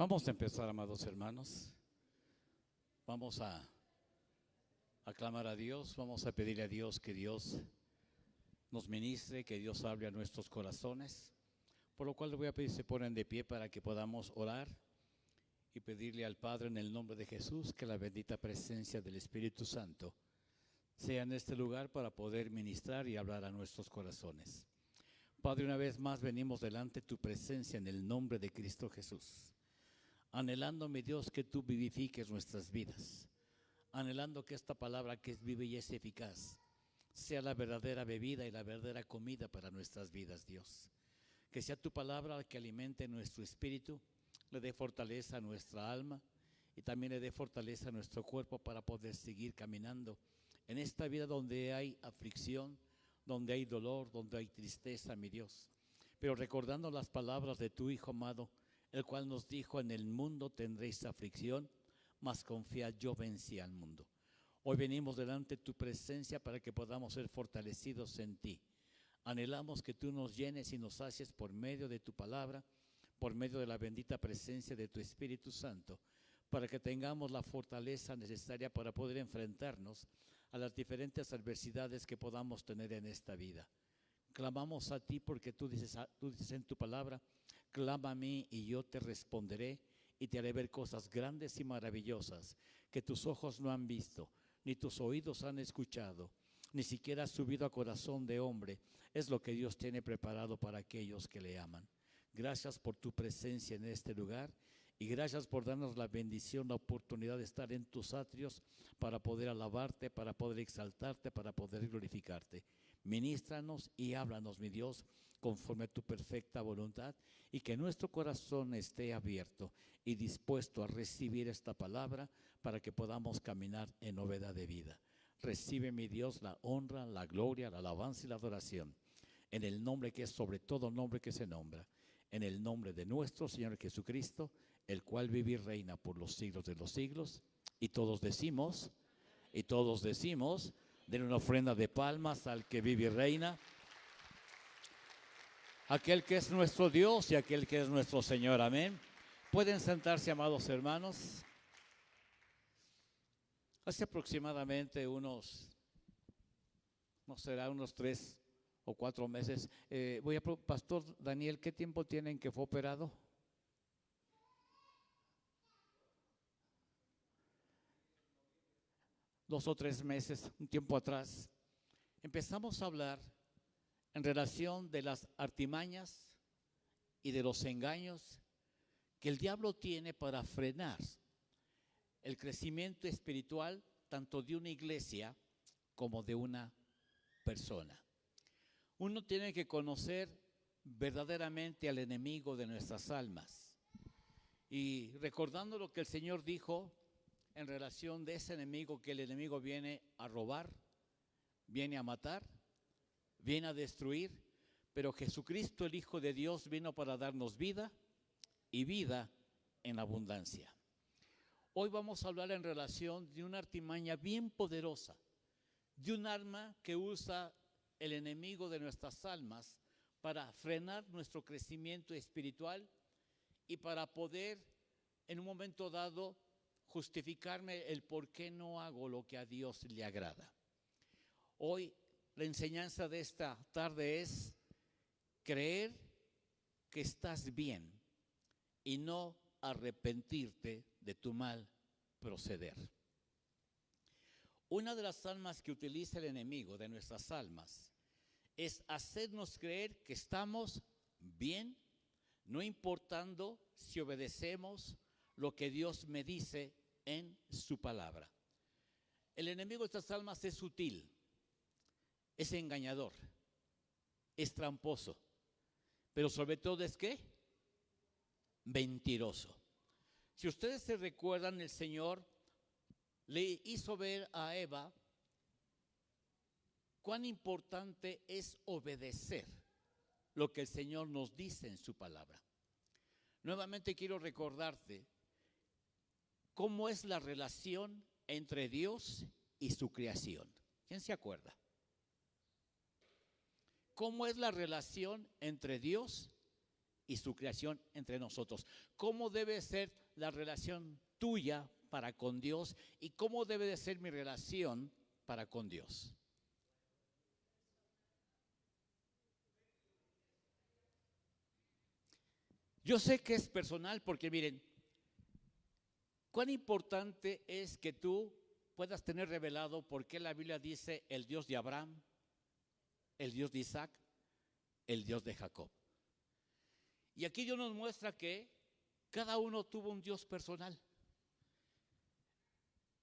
Vamos a empezar, amados hermanos. Vamos a aclamar a Dios, vamos a pedirle a Dios que Dios nos ministre, que Dios hable a nuestros corazones. Por lo cual le voy a pedir que se ponen de pie para que podamos orar y pedirle al Padre en el nombre de Jesús que la bendita presencia del Espíritu Santo sea en este lugar para poder ministrar y hablar a nuestros corazones. Padre, una vez más venimos delante de tu presencia en el nombre de Cristo Jesús, anhelando, mi Dios, que tú vivifiques nuestras vidas, anhelando que esta palabra que es viva y es eficaz sea la verdadera bebida y la verdadera comida para nuestras vidas, Dios. Que sea tu palabra la que alimente nuestro espíritu, le dé fortaleza a nuestra alma y también le dé fortaleza a nuestro cuerpo para poder seguir caminando en esta vida donde hay aflicción, donde hay dolor, donde hay tristeza, mi Dios. Pero recordando las palabras de tu Hijo amado, el cual nos dijo: en el mundo tendréis aflicción, mas confiad, yo vencí al mundo. Hoy venimos delante de tu presencia para que podamos ser fortalecidos en ti. Anhelamos que tú nos llenes y nos sacies por medio de tu palabra, por medio de la bendita presencia de tu Espíritu Santo, para que tengamos la fortaleza necesaria para poder enfrentarnos a las diferentes adversidades que podamos tener en esta vida. Clamamos a ti porque tú dices en tu palabra: clama a mí y yo te responderé y te haré ver cosas grandes y maravillosas que tus ojos no han visto, ni tus oídos han escuchado, ni siquiera ha subido a corazón de hombre. Es lo que Dios tiene preparado para aquellos que le aman. Gracias por tu presencia en este lugar y gracias por darnos la bendición, la oportunidad de estar en tus atrios para poder alabarte, para poder exaltarte, para poder glorificarte. Ministranos y háblanos, mi Dios, conforme a tu perfecta voluntad, y que nuestro corazón esté abierto y dispuesto a recibir esta palabra para que podamos caminar en novedad de vida. Recibe, mi Dios, la honra, la gloria, la alabanza y la adoración, en el nombre que es sobre todo nombre que se nombra, en el nombre de nuestro Señor Jesucristo, el cual vive y reina por los siglos de los siglos. Y todos decimos, den una ofrenda de palmas al que vive y reina, aquel que es nuestro Dios y aquel que es nuestro Señor. Amén. Pueden sentarse, amados hermanos. Hace aproximadamente unos 3 o 4 meses, Pastor Daniel, ¿qué tiempo tienen que fue operado? Dos o 3 meses, un tiempo atrás, empezamos a hablar en relación de las artimañas y de los engaños que el diablo tiene para frenar el crecimiento espiritual tanto de una iglesia como de una persona. Uno tiene que conocer verdaderamente al enemigo de nuestras almas. Y recordando lo que el Señor dijo en relación de ese enemigo, que el enemigo viene a robar, viene a matar, viene a destruir, pero Jesucristo, el Hijo de Dios, vino para darnos vida y vida en abundancia. Hoy vamos a hablar en relación de una artimaña bien poderosa, de un arma que usa el enemigo de nuestras almas para frenar nuestro crecimiento espiritual y para poder en un momento dado justificarme el por qué no hago lo que a Dios le agrada. Hoy la enseñanza de esta tarde es creer que estás bien y no arrepentirte de tu mal proceder. Una de las armas que utiliza el enemigo de nuestras almas es hacernos creer que estamos bien, no importando si obedecemos lo que Dios me dice en su palabra. El enemigo de estas almas es sutil, es engañador, es tramposo, pero sobre todo es ¿qué? Mentiroso. Si ustedes se recuerdan, el Señor le hizo ver a Eva cuán importante es obedecer lo que el Señor nos dice en su palabra. Nuevamente quiero recordarte cómo es la relación entre Dios y su creación. ¿Quién se acuerda? ¿Cómo es la relación entre Dios y su creación entre nosotros. ¿Cómo debe ser la relación tuya para con Dios y cómo debe de ser mi relación para con Dios? Yo sé que es personal porque miren, cuán importante es que tú puedas tener revelado por qué la Biblia dice el Dios de Abraham, el Dios de Isaac, el Dios de Jacob. Y aquí Dios nos muestra que cada uno tuvo un Dios personal.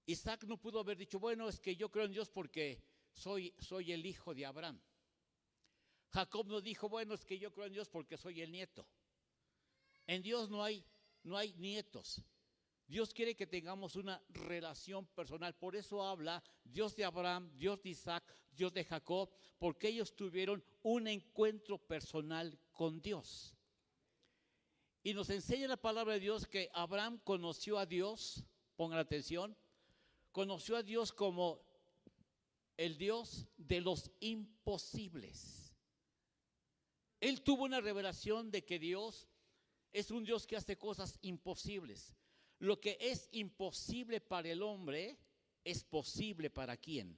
Isaac no pudo haber dicho, bueno, es que yo creo en Dios porque soy el hijo de Abraham. Jacob no dijo, bueno, es que yo creo en Dios porque soy el nieto. En Dios no hay nietos. Dios quiere que tengamos una relación personal. Por eso habla Dios de Abraham, Dios de Isaac, Dios de Jacob, porque ellos tuvieron un encuentro personal con Dios. Y nos enseña la palabra de Dios que Abraham conoció a Dios, pongan atención, conoció a Dios como el Dios de los imposibles. Él tuvo una revelación de que Dios es un Dios que hace cosas imposibles. Lo que es imposible para el hombre es posible para ¿quién?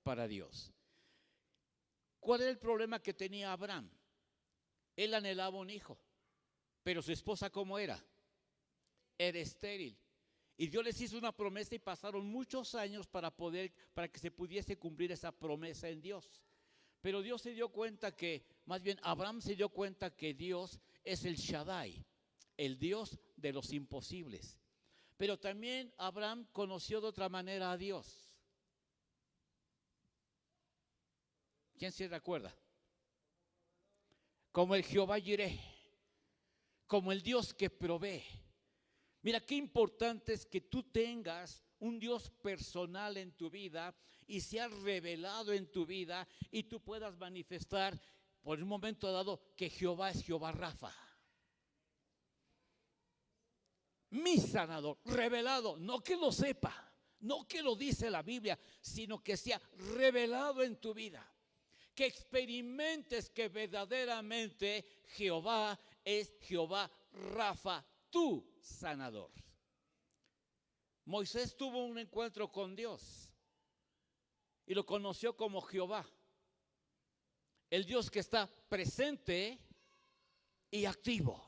Para Dios. ¿Cuál era el problema que tenía Abraham? Él anhelaba un hijo, pero su esposa ¿cómo era? Era estéril. Y Dios les hizo una promesa y pasaron muchos años para que se pudiese cumplir esa promesa en Dios. Pero Dios se dio cuenta más bien Abraham se dio cuenta que Dios es el Shaddai, el Dios de los imposibles. Pero también Abraham conoció de otra manera a Dios. ¿Quién se recuerda? Como el Jehová Jireh, como el Dios que provee. Mira qué importante es que tú tengas un Dios personal en tu vida y sea revelado en tu vida y tú puedas manifestar por un momento dado que Jehová es Jehová Rafa. Mi sanador, revelado, no que lo sepa, no que lo dice la Biblia, sino que sea revelado en tu vida. Que experimentes que verdaderamente Jehová es Jehová Rafa, tu sanador. Moisés tuvo un encuentro con Dios y lo conoció como Jehová, el Dios que está presente y activo.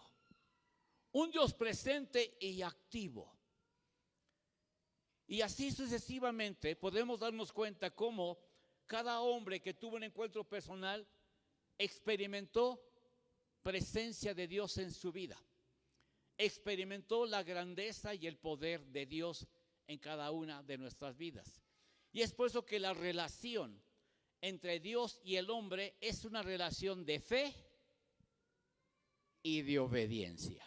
Un Dios presente y activo. Y así sucesivamente podemos darnos cuenta cómo cada hombre que tuvo un encuentro personal experimentó presencia de Dios en su vida. Experimentó la grandeza y el poder de Dios en cada una de nuestras vidas. Y es por eso que la relación entre Dios y el hombre es una relación de fe y de obediencia.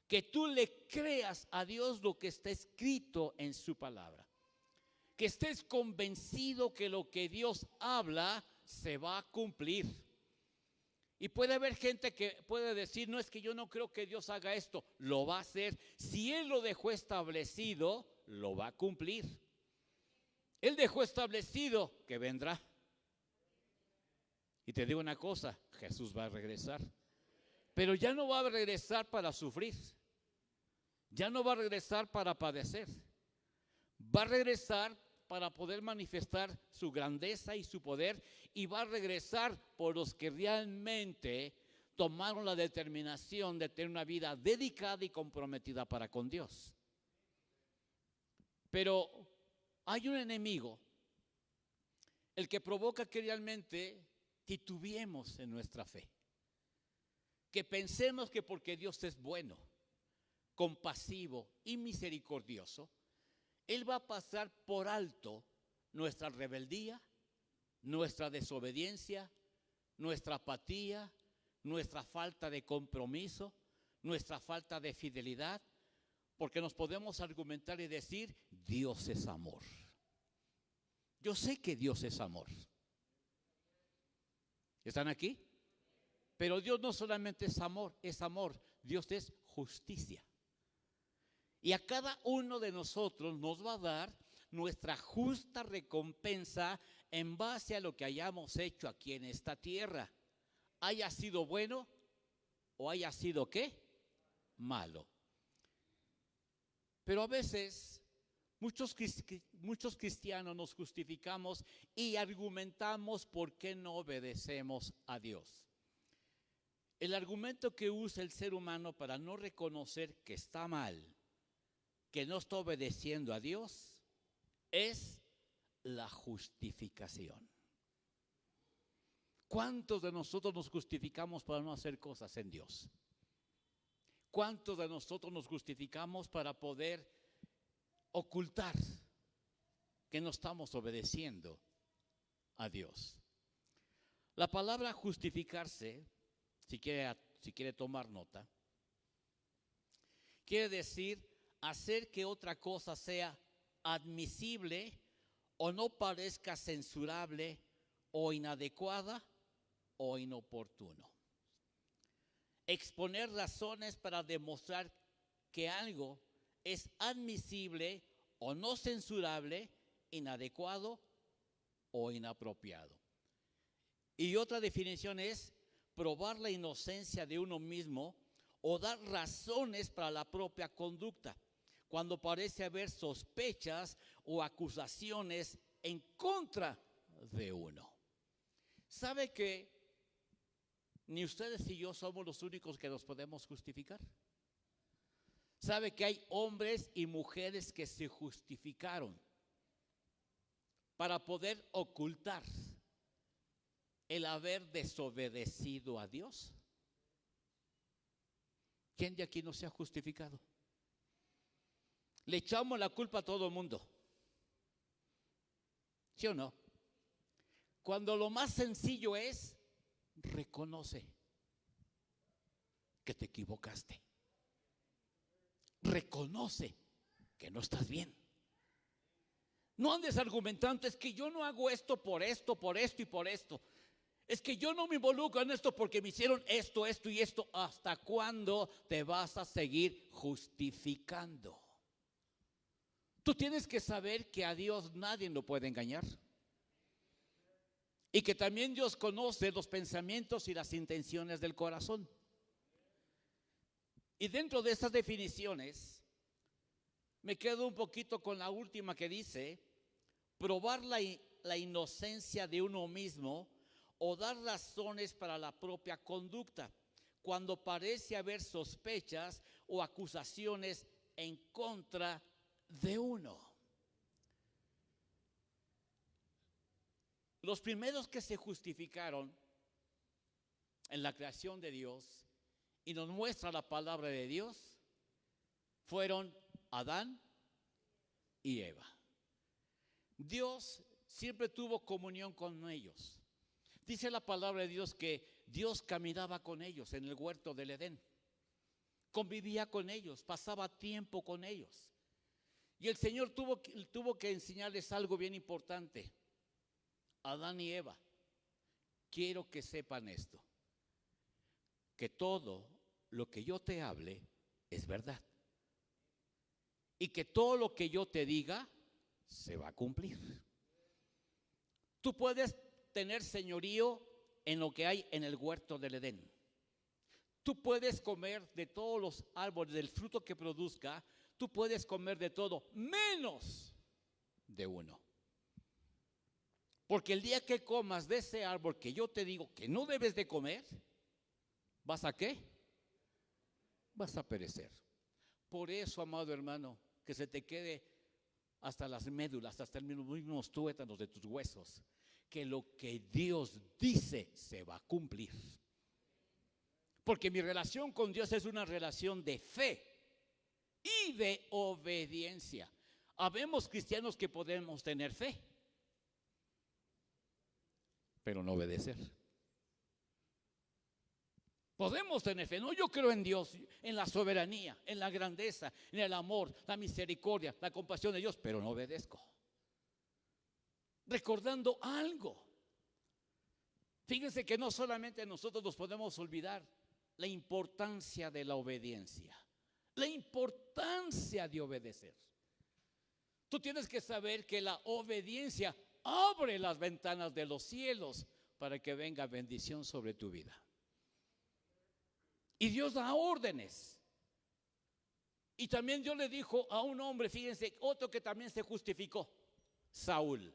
Que tú le creas a Dios lo que está escrito en su palabra. Que estés convencido que lo que Dios habla se va a cumplir. Y puede haber gente que puede decir, no, es que yo no creo que Dios haga esto. Lo va a hacer. Si Él lo dejó establecido, lo va a cumplir. Él dejó establecido que vendrá. Y te digo una cosa, Jesús va a regresar. Pero ya no va a regresar para sufrir. Ya no va a regresar para padecer. Va a regresar para poder manifestar su grandeza y su poder, y va a regresar por los que realmente tomaron la determinación de tener una vida dedicada y comprometida para con Dios. Pero hay un enemigo, el que provoca que realmente titubeemos en nuestra fe, que pensemos que porque Dios es bueno, compasivo y misericordioso, Él va a pasar por alto nuestra rebeldía, nuestra desobediencia, nuestra apatía, nuestra falta de compromiso, nuestra falta de fidelidad, porque nos podemos argumentar y decir, Dios es amor. Yo sé que Dios es amor. ¿Están aquí? Pero Dios no solamente es amor, Dios es justicia. Y a cada uno de nosotros nos va a dar nuestra justa recompensa en base a lo que hayamos hecho aquí en esta tierra. Haya sido bueno o haya sido ¿qué? Malo. Pero a veces muchos cristianos nos justificamos y argumentamos por qué no obedecemos a Dios. El argumento que usa el ser humano para no reconocer que está mal, que no está obedeciendo a Dios, es la justificación. ¿Cuántos de nosotros nos justificamos para no hacer cosas en Dios? ¿Cuántos de nosotros nos justificamos para poder ocultar que no estamos obedeciendo a Dios? La palabra justificarse, si quiere tomar nota, quiere decir hacer que otra cosa sea admisible o no parezca censurable o inadecuada o inoportuno. Exponer razones para demostrar que algo es admisible o no censurable, inadecuado o inapropiado. Y otra definición es probar la inocencia de uno mismo o dar razones para la propia conducta, cuando parece haber sospechas o acusaciones en contra de uno. ¿Sabe que ni ustedes ni yo somos los únicos que nos podemos justificar? ¿Sabe que hay hombres y mujeres que se justificaron para poder ocultar el haber desobedecido a Dios? ¿Quién de aquí no se ha justificado? Le echamos la culpa a todo el mundo, ¿sí o no? Cuando lo más sencillo es, reconoce que te equivocaste. Reconoce que no estás bien. No andes argumentando, es que yo no hago esto por esto y por esto. Es que yo no me involucro en esto porque me hicieron esto y esto. ¿Hasta cuándo te vas a seguir justificando? Tú tienes que saber que a Dios nadie lo puede engañar. Y que también Dios conoce los pensamientos y las intenciones del corazón. Y dentro de estas definiciones, me quedo un poquito con la última que dice, probar la inocencia de uno mismo o dar razones para la propia conducta, cuando parece haber sospechas o acusaciones en contra de uno. Los primeros que se justificaron en la creación de Dios, y nos muestra la palabra de Dios, fueron Adán y Eva. Dios siempre tuvo comunión con ellos. Dice la palabra de Dios que Dios caminaba con ellos en el huerto del Edén. Convivía con ellos, pasaba tiempo con ellos. Y el Señor tuvo que enseñarles algo bien importante. Adán y Eva, quiero que sepan esto, que todo lo que yo te hable es verdad. Y que todo lo que yo te diga se va a cumplir. Tú puedes tener señorío en lo que hay en el huerto del Edén. Tú puedes comer de todos los árboles, del fruto que produzca, tú puedes comer de todo, menos de uno. Porque el día que comas de ese árbol que yo te digo que no debes de comer, ¿vas a qué? Vas a perecer. Por eso, amado hermano, que se te quede hasta las médulas, hasta los mismos tuétanos de tus huesos, que lo que Dios dice se va a cumplir. Porque mi relación con Dios es una relación de fe y de obediencia. Habemos cristianos que podemos tener fe, pero no obedecer. Podemos tener fe, no, yo creo en Dios, en la soberanía, en la grandeza, en el amor, la misericordia, la compasión de Dios, pero no obedezco. Recordando algo. Fíjense que no solamente nosotros nos podemos olvidar la importancia de la obediencia, la importancia de obedecer. Tú tienes que saber que la obediencia abre las ventanas de los cielos para que venga bendición sobre tu vida. Y Dios da órdenes. Y también Dios le dijo a un hombre, fíjense, otro que también se justificó, Saúl.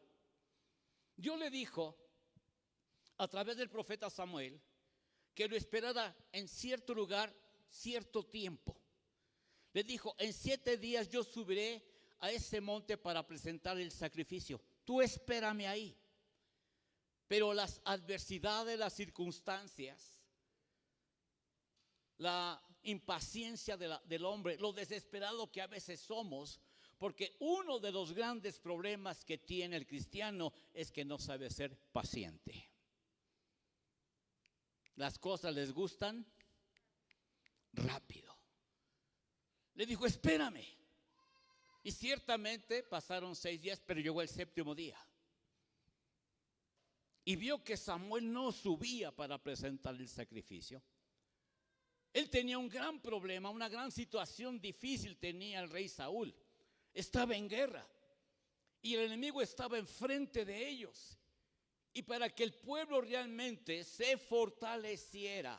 Dios le dijo a través del profeta Samuel que lo esperara en cierto lugar, cierto tiempo. Le dijo, en 7 días yo subiré a ese monte para presentar el sacrificio. Tú espérame ahí. Pero las adversidades, las circunstancias, la impaciencia del hombre, lo desesperado que a veces somos, porque uno de los grandes problemas que tiene el cristiano es que no sabe ser paciente. Las cosas les gustan rápido. Le dijo, espérame. Y ciertamente pasaron 6 días, pero llegó el 7º día. Y vio que Samuel no subía para presentar el sacrificio. Él tenía un gran problema, una gran situación difícil tenía el rey Saúl. Estaba en guerra y el enemigo estaba enfrente de ellos. Y para que el pueblo realmente se fortaleciera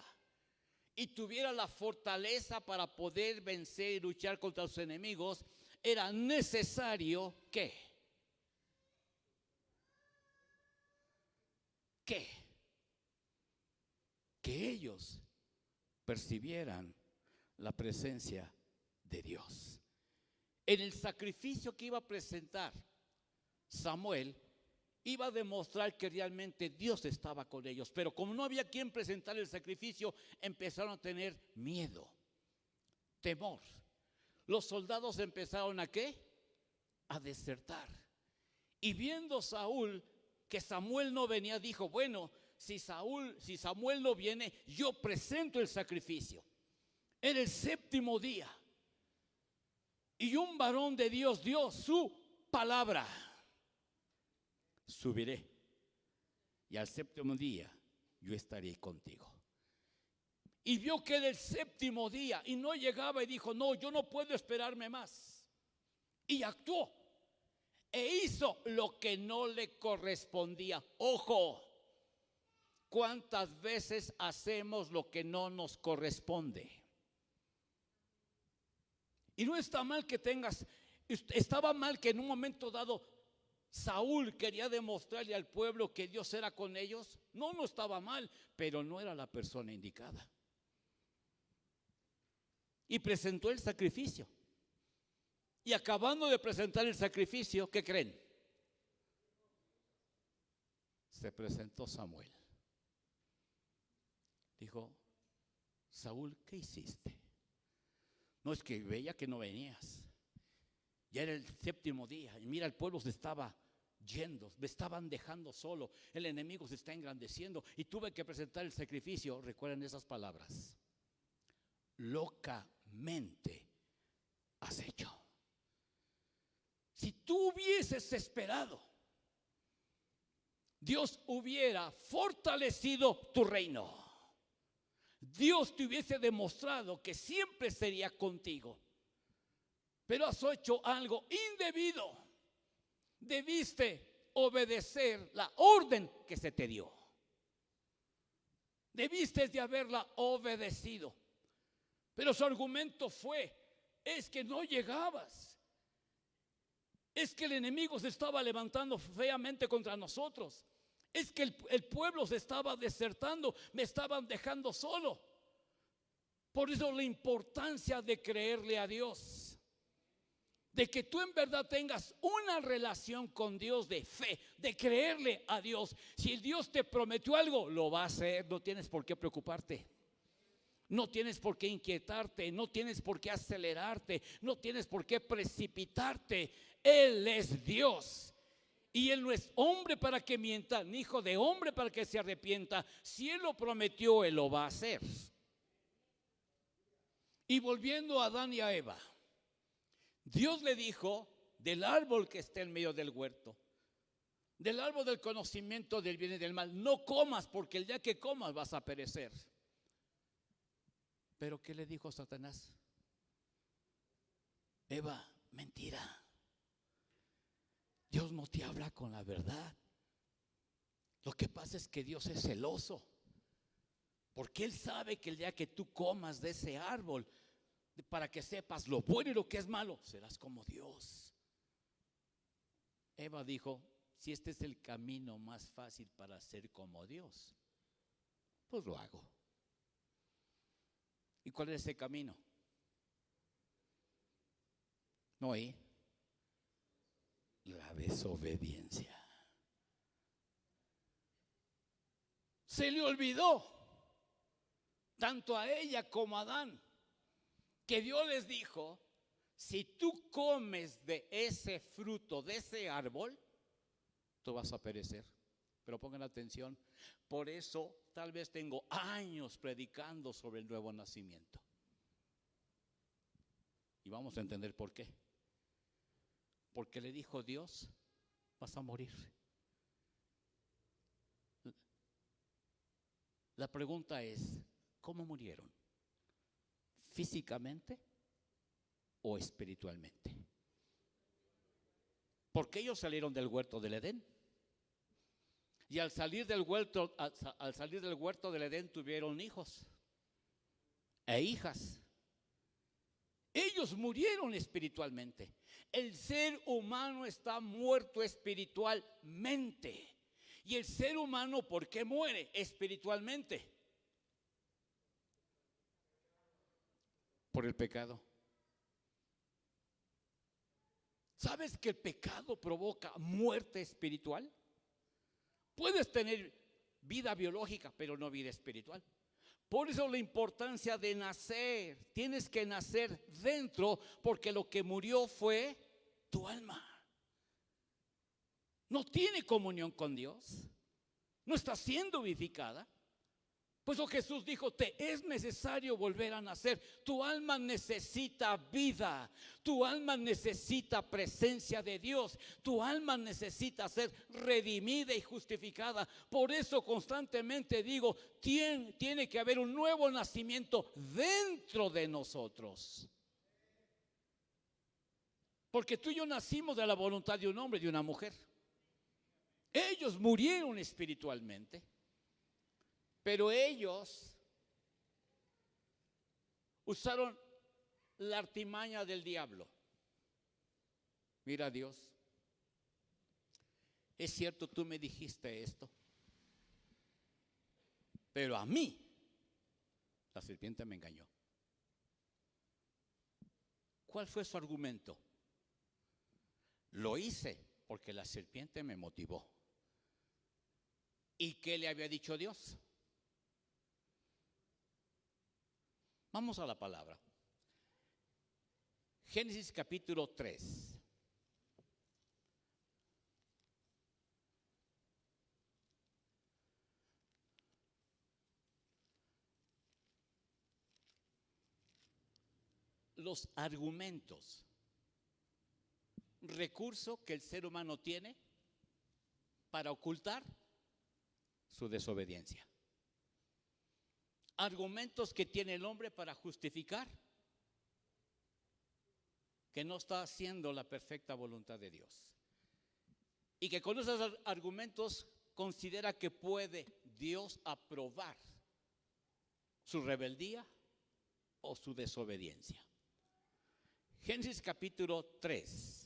y tuviera la fortaleza para poder vencer y luchar contra sus enemigos, era necesario que ellos percibieran la presencia de Dios. En el sacrificio que iba a presentar Samuel, iba a demostrar que realmente Dios estaba con ellos. Pero como no había quien presentar el sacrificio, empezaron a tener miedo, temor. Los soldados empezaron ¿a qué? A desertar. Y viendo Saúl que Samuel no venía, dijo, bueno, si Samuel no viene, yo presento el sacrificio. Era el 7º día. Y un varón de Dios dio su palabra. Subiré y al 7º día yo estaré contigo. Y vio que era el 7º día y no llegaba y dijo, no, yo no puedo esperarme más. Y actuó e hizo lo que no le correspondía. Ojo, ¿cuántas veces hacemos lo que no nos corresponde? Y no está mal que estaba mal que en un momento dado Saúl quería demostrarle al pueblo que Dios era con ellos. No estaba mal, pero no era la persona indicada. Y presentó el sacrificio. Y acabando de presentar el sacrificio, ¿qué creen? Se presentó Samuel. Dijo, Saúl, ¿qué hiciste? No, es que veía que no venías. Ya era el 7º día y mira, el pueblo se estaba yendo, me estaban dejando solo, el enemigo se está engrandeciendo y tuve que presentar el sacrificio. Recuerden esas palabras: locamente has hecho. Si tú hubieses esperado, Dios hubiera fortalecido tu reino. Dios te hubiese demostrado que siempre sería contigo. Pero has hecho algo indebido. Debiste obedecer la orden que se te dio. Debiste de haberla obedecido. Pero su argumento fue, es que no llegabas. Es que el enemigo se estaba levantando feamente contra nosotros. Es que el pueblo se estaba desertando, me estaban dejando solo. Por eso la importancia de creerle a Dios. De que tú en verdad tengas una relación con Dios de fe, de creerle a Dios. Si Dios te prometió algo, lo va a hacer. No tienes por qué preocuparte. No tienes por qué inquietarte. No tienes por qué acelerarte. No tienes por qué precipitarte. Él es Dios. Y Él no es hombre para que mienta, ni hijo de hombre para que se arrepienta. Si Él lo prometió, Él lo va a hacer. Y volviendo a Adán y a Eva, Dios le dijo, del árbol que está en medio del huerto, del árbol del conocimiento del bien y del mal, no comas, porque el día que comas vas a perecer. Pero ¿qué le dijo Satanás? Eva, mentira. Dios no te habla con la verdad. Lo que pasa es que Dios es celoso. Porque Él sabe que el día que tú comas de ese árbol, para que sepas lo bueno y lo que es malo, serás como Dios. Eva dijo, si este es el camino más fácil para ser como Dios, pues lo hago. ¿Y cuál es ese camino? Noé, la desobediencia. Se le olvidó, tanto a ella como a Adán, que Dios les dijo, si tú comes de ese fruto, de ese árbol, tú vas a perecer. Pero pongan atención, por eso tal vez tengo años predicando sobre el nuevo nacimiento. Y vamos a entender por qué. Porque le dijo Dios, vas a morir. La pregunta es, ¿cómo murieron? ¿Físicamente o espiritualmente? Porque ellos salieron del huerto del Edén. Y al salir del huerto del Edén tuvieron hijos e hijas. Ellos murieron espiritualmente. El ser humano está muerto espiritualmente. Y el ser humano, ¿por qué muere espiritualmente? Por el pecado. ¿Sabes que el pecado provoca muerte espiritual? Puedes tener vida biológica, pero no vida espiritual. Por eso la importancia de nacer. Tienes que nacer dentro, porque lo que murió fue tu alma. No tiene comunión con Dios. No está siendo vivificada. Por eso Jesús dijo, te es necesario volver a nacer. Tu alma necesita vida. Tu alma necesita presencia de Dios. Tu alma necesita ser redimida y justificada. Por eso constantemente digo, tiene que haber un nuevo nacimiento dentro de nosotros. Porque tú y yo nacimos de la voluntad de un hombre y de una mujer. Ellos murieron espiritualmente. Pero ellos usaron la artimaña del diablo. Mira, Dios, es cierto, tú me dijiste esto, pero a mí la serpiente me engañó. ¿Cuál fue su argumento? Lo hice porque la serpiente me motivó. ¿Y qué le había dicho Dios? Vamos a la palabra. Génesis capítulo 3. Los argumentos, recurso que el ser humano tiene para ocultar su desobediencia. Argumentos que tiene el hombre para justificar que no está haciendo la perfecta voluntad de Dios. Y que con esos argumentos considera que puede Dios aprobar su rebeldía o su desobediencia. Génesis capítulo 3.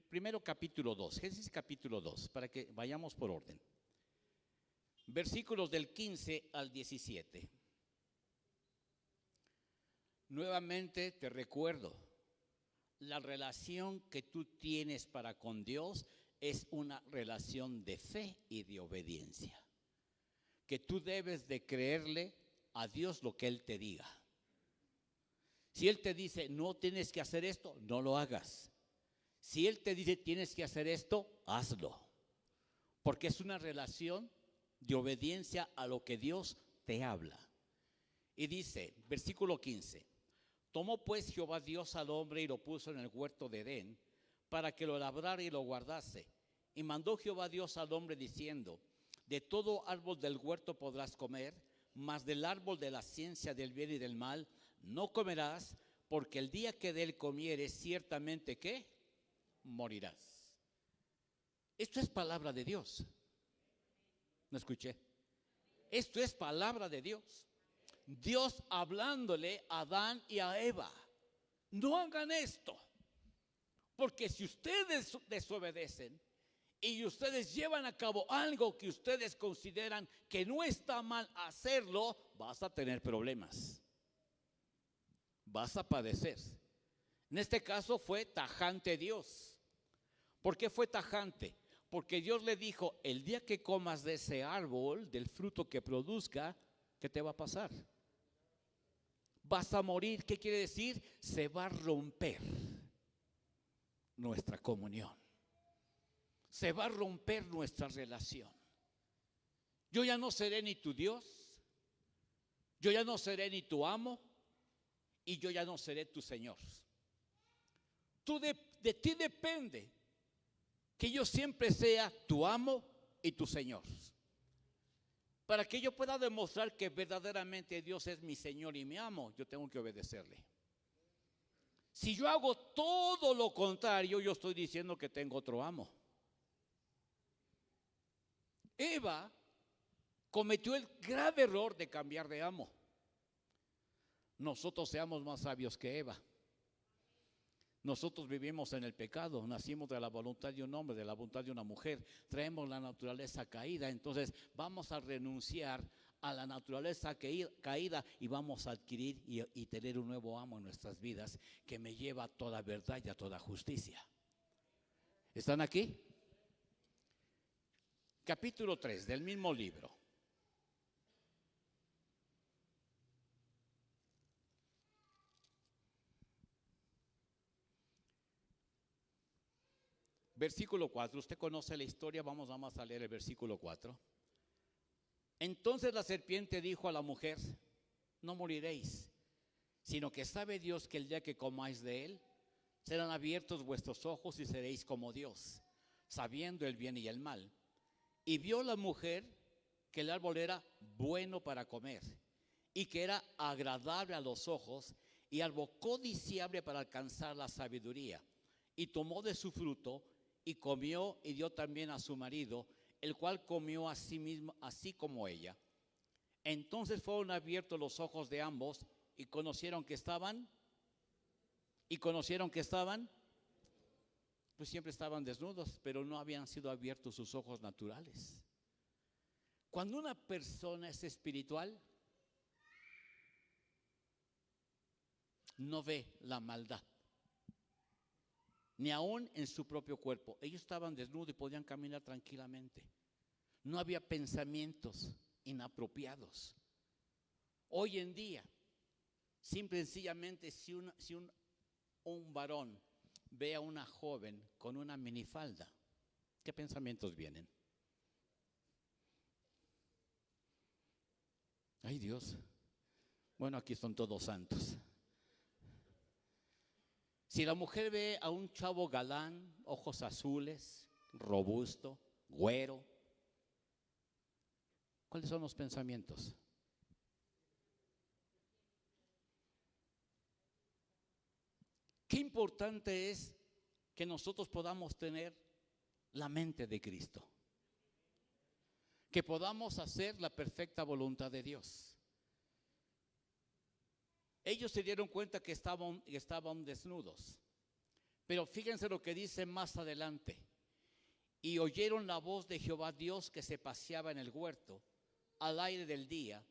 Primero capítulo 2, Génesis capítulo 2, para que vayamos por orden. Versículos del 15 al 17. Nuevamente te recuerdo, la relación que tú tienes para con Dios es una relación de fe y de obediencia. Que tú debes de creerle a Dios lo que Él te diga. Si Él te dice, no tienes que hacer esto, no lo hagas. Si Él te dice, tienes que hacer esto, hazlo. Porque es una relación de obediencia a lo que Dios te habla. Y dice, versículo 15, tomó pues Jehová Dios al hombre y lo puso en el huerto de Edén, para que lo labrara y lo guardase. Y mandó Jehová Dios al hombre diciendo, de todo árbol del huerto podrás comer, mas del árbol de la ciencia del bien y del mal no comerás, porque el día que de él comieres, ciertamente, ¿qué? Morirás. Esto es palabra de Dios. No escuché. Esto es palabra de Dios. Dios hablándole a Adán y a Eva. No hagan esto, porque si ustedes desobedecen y ustedes llevan a cabo algo que ustedes consideran que no está mal hacerlo, vas a tener problemas, vas a padecer. En este caso fue tajante Dios. ¿Por qué fue tajante? Porque Dios le dijo: el día que comas de ese árbol, del fruto que produzca, ¿qué te va a pasar? Vas a morir. ¿Qué quiere decir? Se va a romper nuestra comunión. Se va a romper nuestra relación. Yo ya no seré ni tu Dios, yo ya no seré ni tu amo, y yo ya no seré tu Señor. De ti depende que yo siempre sea tu amo y tu Señor. Para que yo pueda demostrar que verdaderamente Dios es mi Señor y mi amo, yo tengo que obedecerle. Si yo hago todo lo contrario, yo estoy diciendo que tengo otro amo. Eva cometió el grave error de cambiar de amo. Nosotros seamos más sabios que Eva. Nosotros vivimos en el pecado, nacimos de la voluntad de un hombre, de la voluntad de una mujer, traemos la naturaleza caída, entonces vamos a renunciar a la naturaleza caída y vamos a adquirir y tener un nuevo amo en nuestras vidas que me lleva a toda verdad y a toda justicia. ¿Están aquí? Capítulo 3 del mismo libro. Versículo 4, usted conoce la historia, vamos a leer el versículo 4. Entonces la serpiente dijo a la mujer: no moriréis, sino que sabe Dios que el día que comáis de él, serán abiertos vuestros ojos y seréis como Dios, sabiendo el bien y el mal. Y vio la mujer que el árbol era bueno para comer, y que era agradable a los ojos, y árbol codiciable para alcanzar la sabiduría. Y tomó de su fruto, y comió, y dio también a su marido, el cual comió a sí mismo, así como ella. Entonces fueron abiertos los ojos de ambos, y conocieron que estaban, pues siempre estaban desnudos, pero no habían sido abiertos sus ojos naturales. Cuando una persona es espiritual, no ve la maldad, ni aún en su propio cuerpo. Ellos estaban desnudos y podían caminar tranquilamente. No había pensamientos inapropiados. Hoy en día, simple y sencillamente, si un varón ve a una joven con una minifalda, ¿qué pensamientos vienen? Ay, Dios. Bueno, aquí son todos santos. Si la mujer ve a un chavo galán, ojos azules, robusto, güero, ¿cuáles son los pensamientos? Qué importante es que nosotros podamos tener la mente de Cristo, que podamos hacer la perfecta voluntad de Dios. Ellos se dieron cuenta que estaban desnudos, pero fíjense lo que dice más adelante. Y oyeron la voz de Jehová Dios que se paseaba en el huerto al aire del día,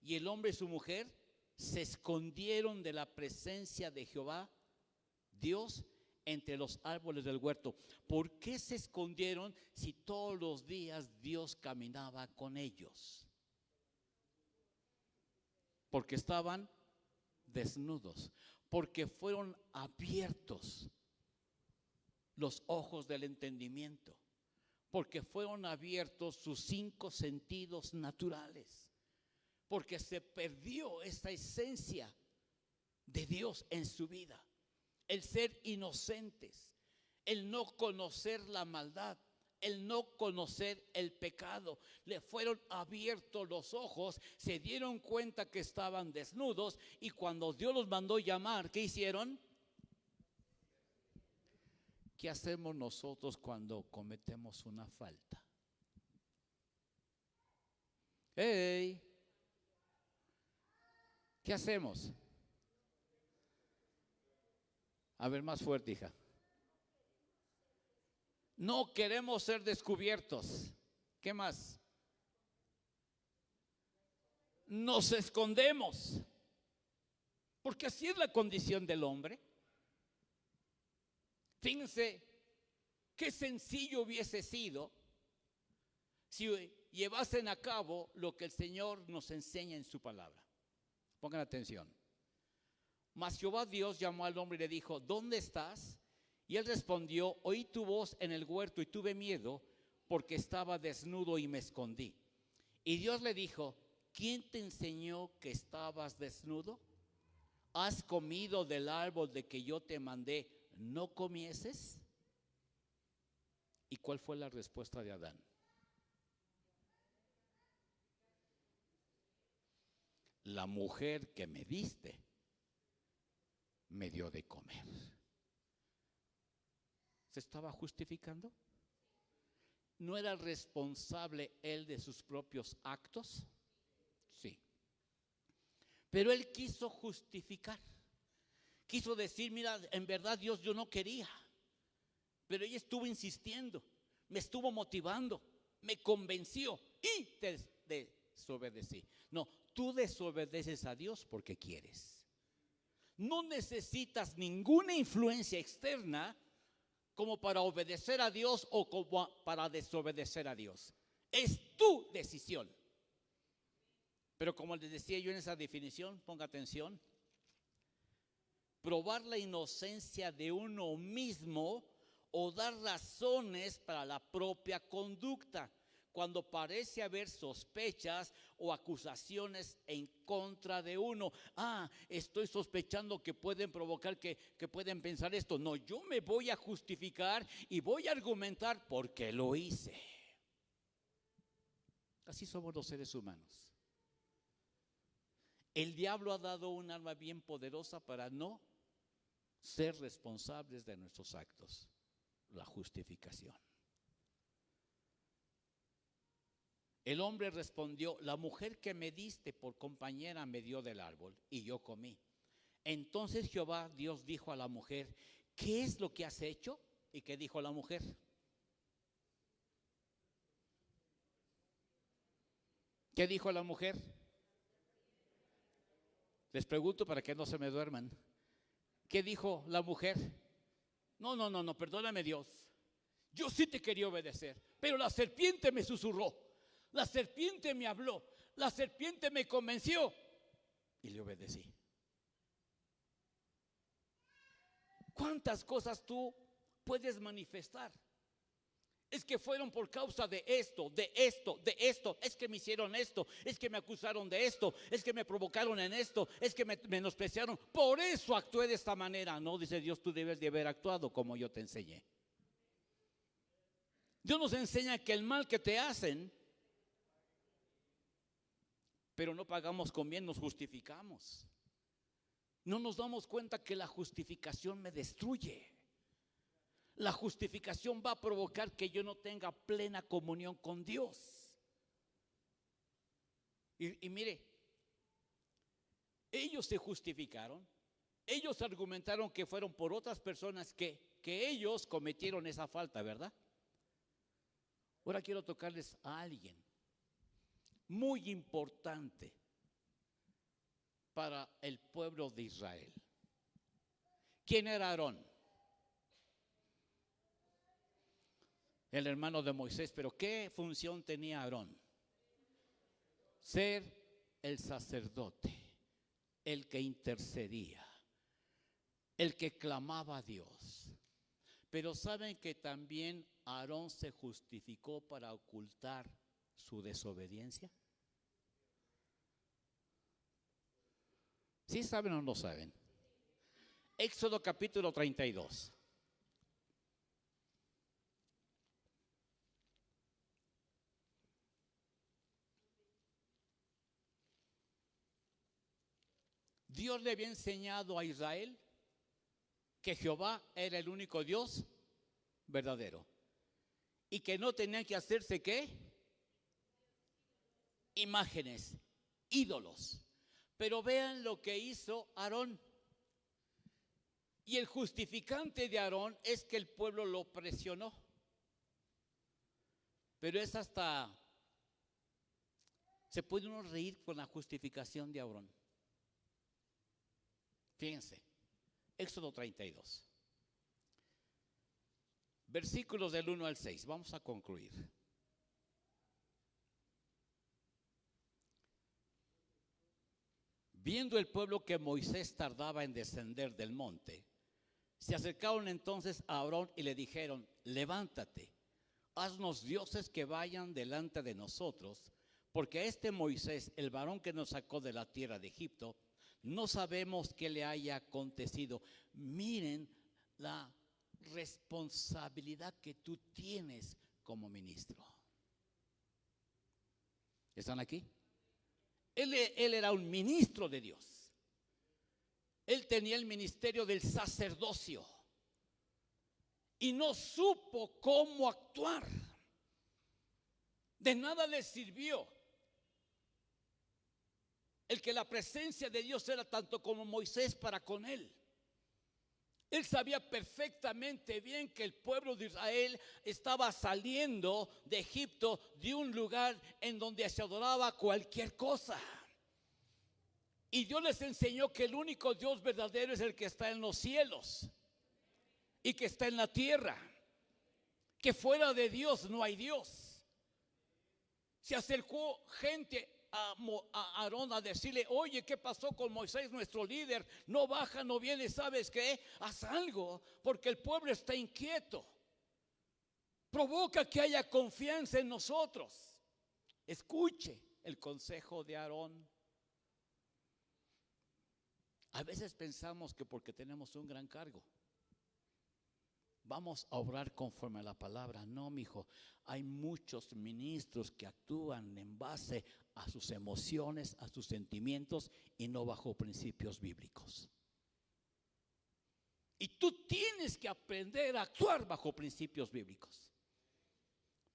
y el hombre y su mujer se escondieron de la presencia de Jehová Dios entre los árboles del huerto. ¿Por qué se escondieron si todos los días Dios caminaba con ellos? Porque estaban desnudos, porque fueron abiertos los ojos del entendimiento, porque fueron abiertos sus 5 sentidos naturales, porque se perdió esta esencia de Dios en su vida, el ser inocentes, el no conocer la maldad, el no conocer el pecado. Le fueron abiertos los ojos, se dieron cuenta que estaban desnudos, y cuando Dios los mandó llamar, ¿qué hicieron? ¿Qué hacemos nosotros cuando cometemos una falta? ¡Hey! ¿Qué hacemos? A ver, más fuerte, hija. No queremos ser descubiertos. ¿Qué más? Nos escondemos. Porque así es la condición del hombre. Fíjense qué sencillo hubiese sido si llevasen a cabo lo que el Señor nos enseña en su palabra. Pongan atención. Mas Jehová Dios llamó al hombre y le dijo: ¿dónde estás? Y él respondió: oí tu voz en el huerto y tuve miedo, porque estaba desnudo y me escondí. Y Dios le dijo: ¿quién te enseñó que estabas desnudo? ¿Has comido del árbol de que yo te mandé no comieses? ¿Y cuál fue la respuesta de Adán? La mujer que me diste me dio de comer. ¿Se estaba justificando? ¿No era responsable él de sus propios actos? Sí. Pero él quiso justificar. Quiso decir: mira, en verdad, Dios, yo no quería. Pero ella estuvo insistiendo, me estuvo motivando, me convenció y te desobedecí. No, tú desobedeces a Dios porque quieres. No necesitas ninguna influencia externa como para obedecer a Dios o como para desobedecer a Dios. Es tu decisión. Pero como les decía yo en esa definición, ponga atención: probar la inocencia de uno mismo o dar razones para la propia conducta cuando parece haber sospechas o acusaciones en contra de uno. Estoy sospechando que pueden provocar, que pueden pensar esto. No, yo me voy a justificar y voy a argumentar porque lo hice. Así somos los seres humanos. El diablo ha dado un arma bien poderosa para no ser responsables de nuestros actos: la justificación. El hombre respondió: la mujer que me diste por compañera me dio del árbol y yo comí. Entonces Jehová Dios dijo a la mujer: ¿qué es lo que has hecho? ¿Y qué dijo la mujer? ¿Qué dijo la mujer? Les pregunto para que no se me duerman. ¿Qué dijo la mujer? No, perdóname, Dios. Yo sí te quería obedecer, pero la serpiente me susurró. La serpiente me habló, la serpiente me convenció y le obedecí. ¿Cuántas cosas tú puedes manifestar? Es que fueron por causa de esto, de esto, de esto. Es que me hicieron esto, es que me acusaron de esto, es que me provocaron en esto, es que me menospreciaron. Por eso actué de esta manera. No, dice Dios, tú debes de haber actuado como yo te enseñé. Dios nos enseña que el mal que te hacen, pero no pagamos con bien, nos justificamos. No nos damos cuenta que la justificación me destruye. La justificación va a provocar que yo no tenga plena comunión con Dios. Y mire, ellos se justificaron, ellos argumentaron que fueron por otras personas que ellos cometieron esa falta, ¿verdad? Ahora quiero tocarles a alguien muy importante para el pueblo de Israel. ¿Quién era Aarón? El hermano de Moisés. Pero ¿qué función tenía Aarón? Ser el sacerdote, el que intercedía, el que clamaba a Dios. Pero ¿saben que también Aarón se justificó para ocultar su desobediencia? ¿Sí saben o no saben? Éxodo capítulo 32. Dios le había enseñado a Israel que Jehová era el único Dios verdadero y que no tenían que hacerse ¿qué? Imágenes, ídolos. Pero vean lo que hizo Aarón. Y el justificante de Aarón es que el pueblo lo presionó. Pero es hasta, se puede uno reír con la justificación de Aarón. Fíjense, Éxodo 32. Versículos del 1 al 6. Vamos a concluir. Viendo el pueblo que Moisés tardaba en descender del monte, se acercaron entonces a Aarón y le dijeron: levántate, haznos dioses que vayan delante de nosotros, porque a este Moisés, el varón que nos sacó de la tierra de Egipto, no sabemos qué le haya acontecido. Miren la responsabilidad que tú tienes como ministro. ¿Están aquí? Él era un ministro de Dios. Él tenía el ministerio del sacerdocio y no supo cómo actuar. De nada le sirvió el que la presencia de Dios era tanto como Moisés para con él. Él sabía perfectamente bien que el pueblo de Israel estaba saliendo de Egipto, de un lugar en donde se adoraba cualquier cosa. Y Dios les enseñó que el único Dios verdadero es el que está en los cielos y que está en la tierra. Que fuera de Dios no hay Dios. Se acercó gente a Aarón a decirle: oye, ¿qué pasó con Moisés, nuestro líder? No baja, no viene, ¿sabes qué? Haz algo, porque el pueblo está inquieto. Provoca que haya confianza en nosotros. Escuche el consejo de Aarón. A veces pensamos que porque tenemos un gran cargo vamos a obrar conforme a la palabra. No, mijo. Hay muchos ministros que actúan en base a sus emociones, a sus sentimientos y no bajo principios bíblicos. Y tú tienes que aprender a actuar bajo principios bíblicos.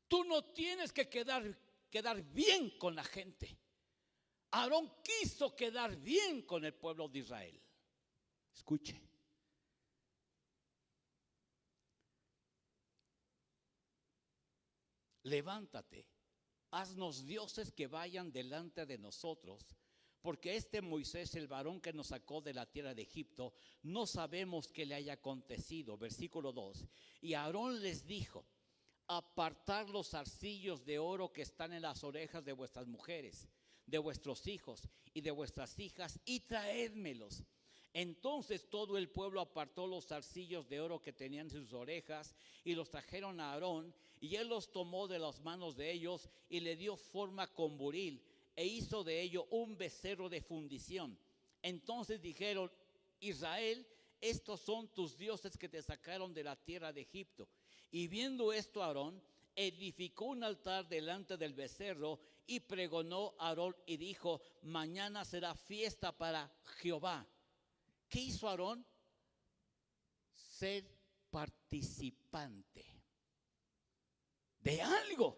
Tú no tienes que quedar bien con la gente. Aarón quiso quedar bien con el pueblo de Israel. Escuche. Levántate, haznos dioses que vayan delante de nosotros, porque este Moisés, el varón que nos sacó de la tierra de Egipto, no sabemos qué le haya acontecido. Versículo 2. Y Aarón les dijo: apartad los zarcillos de oro que están en las orejas de vuestras mujeres, de vuestros hijos y de vuestras hijas, y traédmelos. Entonces todo el pueblo apartó los zarcillos de oro que tenían en sus orejas y los trajeron a Aarón, y él los tomó de las manos de ellos y le dio forma con buril e hizo de ello un becerro de fundición. Entonces dijeron: Israel, estos son tus dioses que te sacaron de la tierra de Egipto. Y viendo esto, Aarón edificó un altar delante del becerro y pregonó a Aarón y dijo: mañana será fiesta para Jehová. ¿Qué hizo Aarón? Ser participante de algo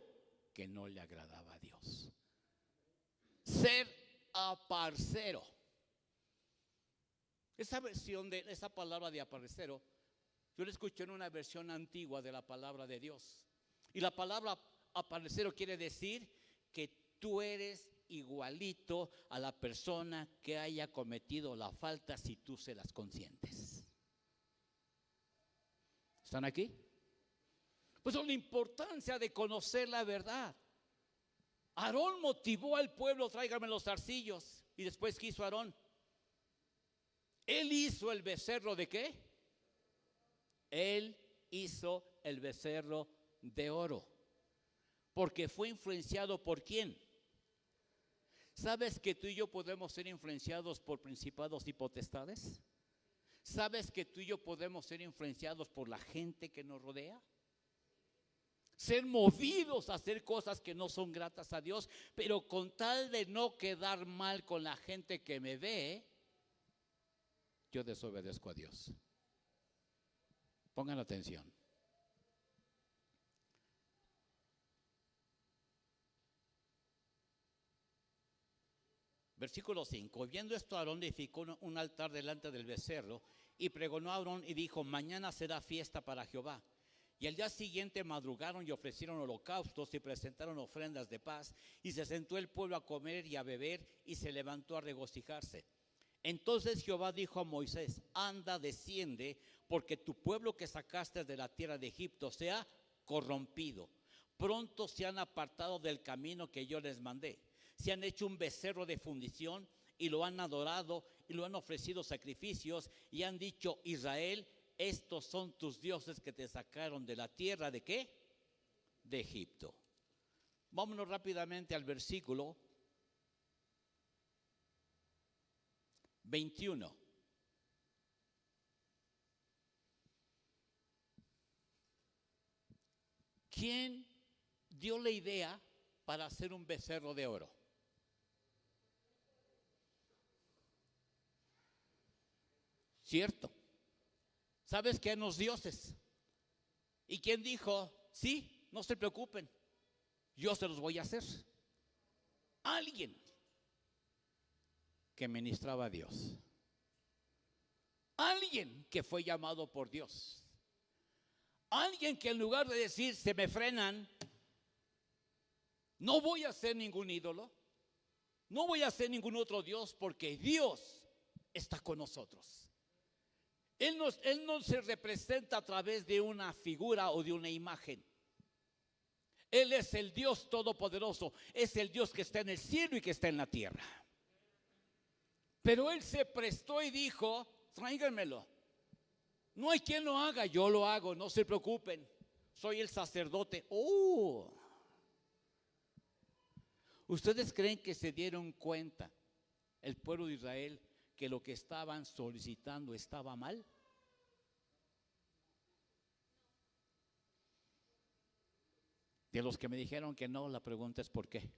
que no le agradaba a Dios. Ser aparcero. Esa versión de esa palabra de aparcero, yo la escuché en una versión antigua de la palabra de Dios. Y la palabra aparcero quiere decir que tú eres igualito a la persona que haya cometido la falta si tú se las consientes. ¿Están aquí? Pues la importancia de conocer la verdad. Aarón motivó al pueblo: tráigame los zarcillos. Y después, ¿qué hizo Aarón? Él hizo el becerro ¿de qué? Él hizo el becerro de oro. Porque fue influenciado ¿por quién? ¿Sabes que tú y yo podemos ser influenciados por principados y potestades? ¿Sabes que tú y yo podemos ser influenciados por la gente que nos rodea? Ser movidos a hacer cosas que no son gratas a Dios, pero con tal de no quedar mal con la gente que me ve, yo desobedezco a Dios. Pongan atención. Versículo 5. Viendo esto, Aarón edificó un altar delante del becerro y pregonó a Aarón y dijo: mañana será fiesta para Jehová. Y al día siguiente madrugaron y ofrecieron holocaustos y presentaron ofrendas de paz. Y se sentó el pueblo a comer y a beber y se levantó a regocijarse. Entonces Jehová dijo a Moisés: anda, desciende, porque tu pueblo que sacaste de la tierra de Egipto se ha corrompido. Pronto se han apartado del camino que yo les mandé. Se han hecho un becerro de fundición y lo han adorado y lo han ofrecido sacrificios y han dicho: Israel, estos son tus dioses que te sacaron de la tierra ¿de qué? De Egipto. Vámonos rápidamente al versículo 21. ¿Quién dio la idea para hacer un becerro de oro? ¿Cierto? ¿Sabes qué? Los dioses. ¿Y quién dijo: sí, no se preocupen, yo se los voy a hacer? Alguien que ministraba a Dios. Alguien que fue llamado por Dios. Alguien que en lugar de decir: se me frenan, no voy a hacer ningún ídolo, no voy a hacer ningún otro Dios, porque Dios está con nosotros. Él no se representa a través de una figura o de una imagen. Él es el Dios todopoderoso, es el Dios que está en el cielo y que está en la tierra. Pero Él se prestó y dijo: tráiganmelo. No hay quien lo haga, yo lo hago, no se preocupen, soy el sacerdote. ¿Ustedes creen que se dieron cuenta el pueblo de Israel que lo que estaban solicitando estaba mal? De los que me dijeron que no, la pregunta es ¿por qué?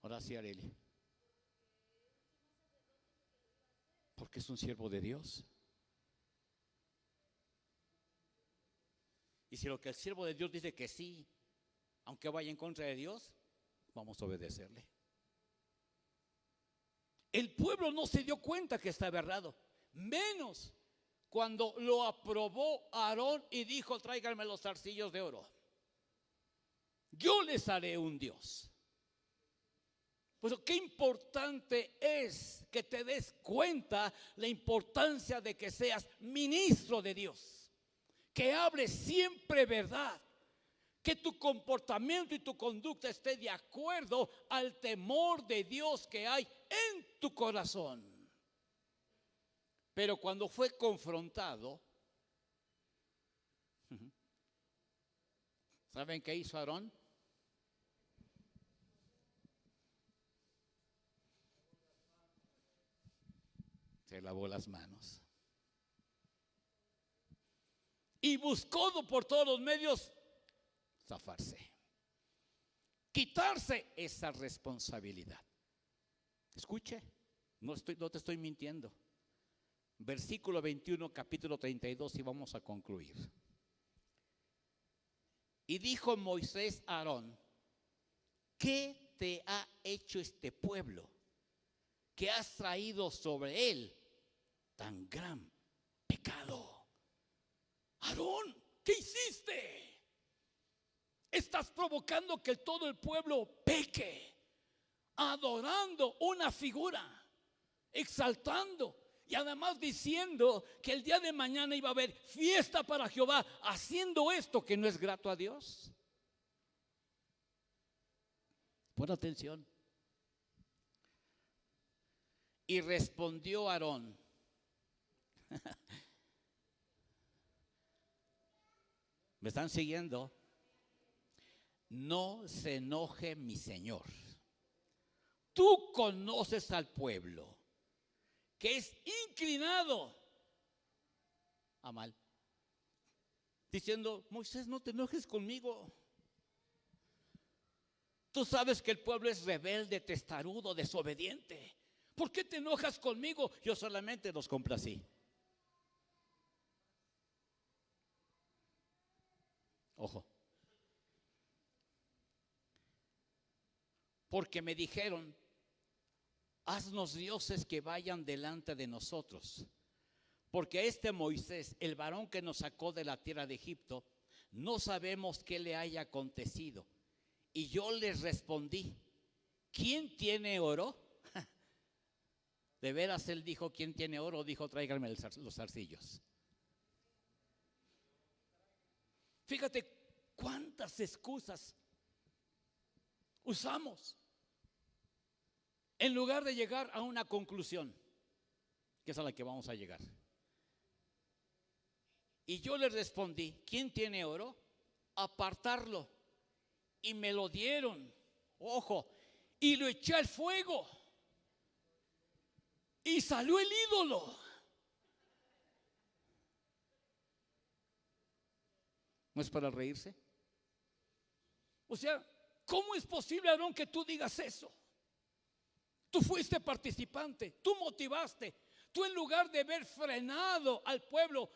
Ahora sí, Arely. Porque es un siervo de Dios. Y si lo que el siervo de Dios dice que sí, aunque vaya en contra de Dios, vamos a obedecerle. El pueblo no se dio cuenta que estaba errado, menos cuando lo aprobó Aarón y dijo: tráiganme los zarcillos de oro, yo les haré un Dios. Pues qué importante es que te des cuenta la importancia de que seas ministro de Dios, que hables siempre verdad, que tu comportamiento y tu conducta esté de acuerdo al temor de Dios que hay en tu corazón. Pero cuando fue confrontado, ¿saben qué hizo Aarón? Se lavó las manos y buscó por todos los medios zafarse, quitarse esa responsabilidad. Escuche, no te estoy mintiendo. Versículo 21, capítulo 32, y vamos a concluir. Y dijo Moisés a Aarón: ¿qué te ha hecho este pueblo que has traído sobre él tan gran pecado? Aarón, ¿qué hiciste? Estás provocando que todo el pueblo peque, adorando una figura, exaltando y además diciendo que el día de mañana iba a haber fiesta para Jehová, haciendo esto que no es grato a Dios. Pon atención. Y respondió Aarón: ¿me están siguiendo? No se enoje mi señor. Tú conoces al pueblo, que es inclinado a mal. Diciendo: Moisés, no te enojes conmigo. Tú sabes que el pueblo es rebelde, testarudo, desobediente. ¿Por qué te enojas conmigo? Yo solamente los complací. Ojo. Porque me dijeron, haznos dioses que vayan delante de nosotros. Porque este Moisés, el varón que nos sacó de la tierra de Egipto, no sabemos qué le haya acontecido. Y yo les respondí, ¿quién tiene oro? De veras él dijo, ¿quién tiene oro? Dijo, tráiganme los zarcillos. Fíjate cuántas excusas usamos en lugar de llegar a una conclusión, que es a la que vamos a llegar. Y yo le respondí, ¿quién tiene oro? Apartarlo. Y me lo dieron, ojo, y lo eché al fuego. Y salió el ídolo. ¿No es para reírse? O sea, ¿cómo es posible, Aarón, que tú digas eso? Tú fuiste participante, tú motivaste, tú en lugar de haber frenado al pueblo,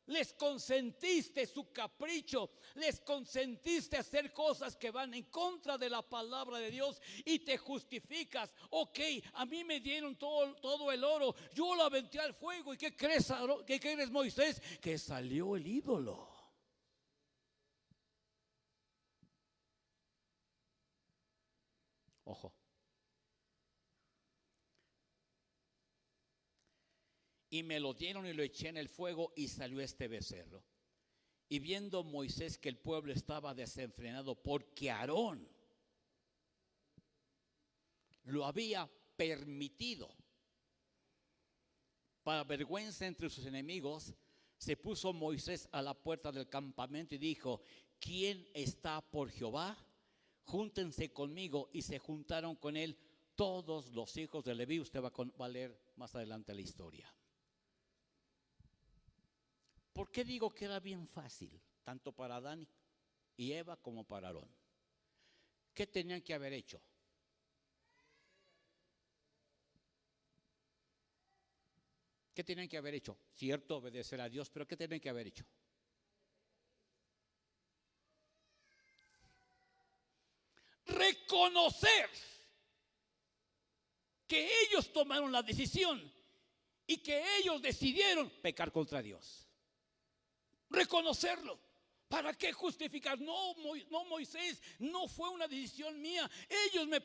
les consentiste su capricho, les consentiste hacer cosas que van en contra de la palabra de Dios y te justificas. Ok, a mí me dieron todo el oro, yo lo aventé al fuego. ¿Y qué crees, Moisés? Que salió el ídolo. Ojo. Y me lo dieron y lo eché en el fuego y salió este becerro. Y viendo Moisés que el pueblo estaba desenfrenado porque Aarón lo había permitido, para vergüenza entre sus enemigos, se puso Moisés a la puerta del campamento y dijo, ¿quién está por Jehová? Júntense conmigo. Y se juntaron con él todos los hijos de Leví. Usted va a leer más adelante la historia. ¿Por qué digo que era bien fácil? Tanto para Adán y Eva como para Aarón. ¿Qué tenían que haber hecho? ¿Qué tenían que haber hecho? Cierto, obedecer a Dios, pero ¿qué tenían que haber hecho? Reconocer que ellos tomaron la decisión y que ellos decidieron pecar contra Dios. Reconocerlo. ¿Para qué justificar? No, Moisés, no fue una decisión mía. Ellos me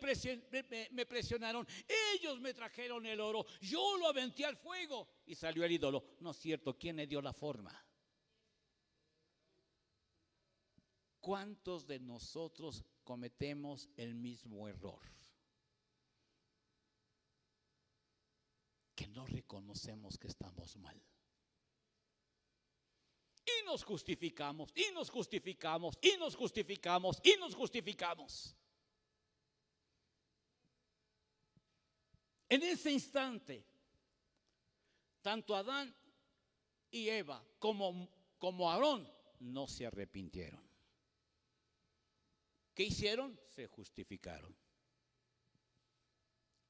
presionaron, ellos me trajeron el oro, yo lo aventé al fuego y salió el ídolo. No es cierto, ¿quién le dio la forma? ¿Cuántos de nosotros cometemos el mismo error? Que no reconocemos que estamos mal. Y nos justificamos, y nos justificamos, y nos justificamos, y nos justificamos. En ese instante, tanto Adán y Eva como Aarón no se arrepintieron. ¿Qué hicieron? Se justificaron.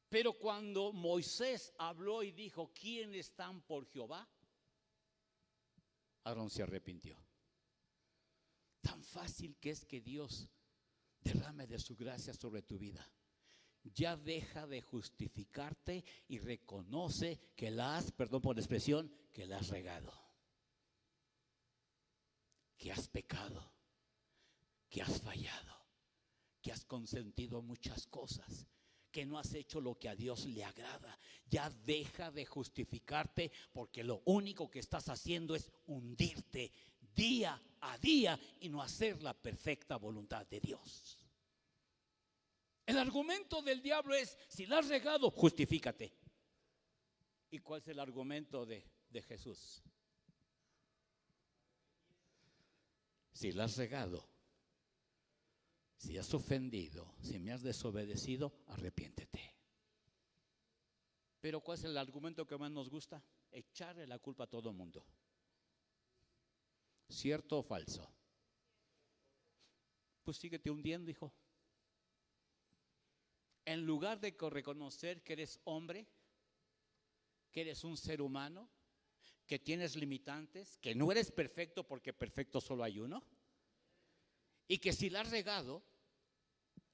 Pero cuando Moisés habló y dijo, ¿quién están por Jehová? Aarón se arrepintió. Tan fácil que es que Dios derrame de su gracia sobre tu vida. Ya deja de justificarte y reconoce que perdón por la expresión, que la has regado, que has pecado, que has fallado, que has consentido muchas cosas, que no has hecho lo que a Dios le agrada. Ya deja de justificarte, porque lo único que estás haciendo es hundirte día a día y no hacer la perfecta voluntad de Dios. El argumento del diablo es, si la has regado, justifícate. ¿Y cuál es el argumento de Jesús? Si la has regado, si has ofendido, si me has desobedecido, arrepiéntete. Pero ¿cuál es el argumento que más nos gusta? Echarle la culpa a todo el mundo. ¿Cierto o falso? Pues síguete hundiendo, hijo. En lugar de reconocer que eres hombre, que eres un ser humano, que tienes limitantes, que no eres perfecto porque perfecto solo hay uno, y que si la has regado,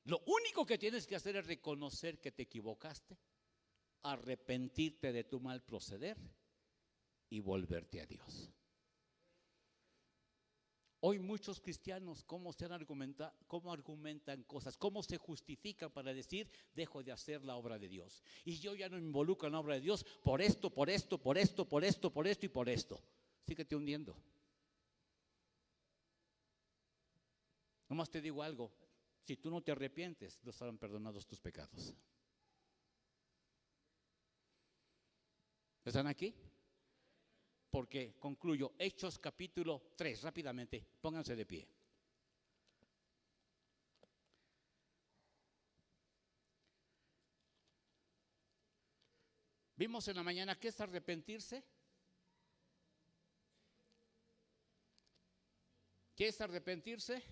lo único que tienes que hacer es reconocer que te equivocaste, arrepentirte de tu mal proceder y volverte a Dios. Hoy muchos cristianos, ¿cómo argumentan cosas? ¿Cómo se justifican para decir, dejo de hacer la obra de Dios? Y yo ya no me involucro en la obra de Dios por esto y por esto. Síguete hundiendo. Nomás te digo algo, si tú no te arrepientes, no serán perdonados tus pecados. ¿Están aquí? Porque concluyo, Hechos capítulo 3, rápidamente, pónganse de pie. Vimos en la mañana ¿qué es arrepentirse? ¿Qué es arrepentirse?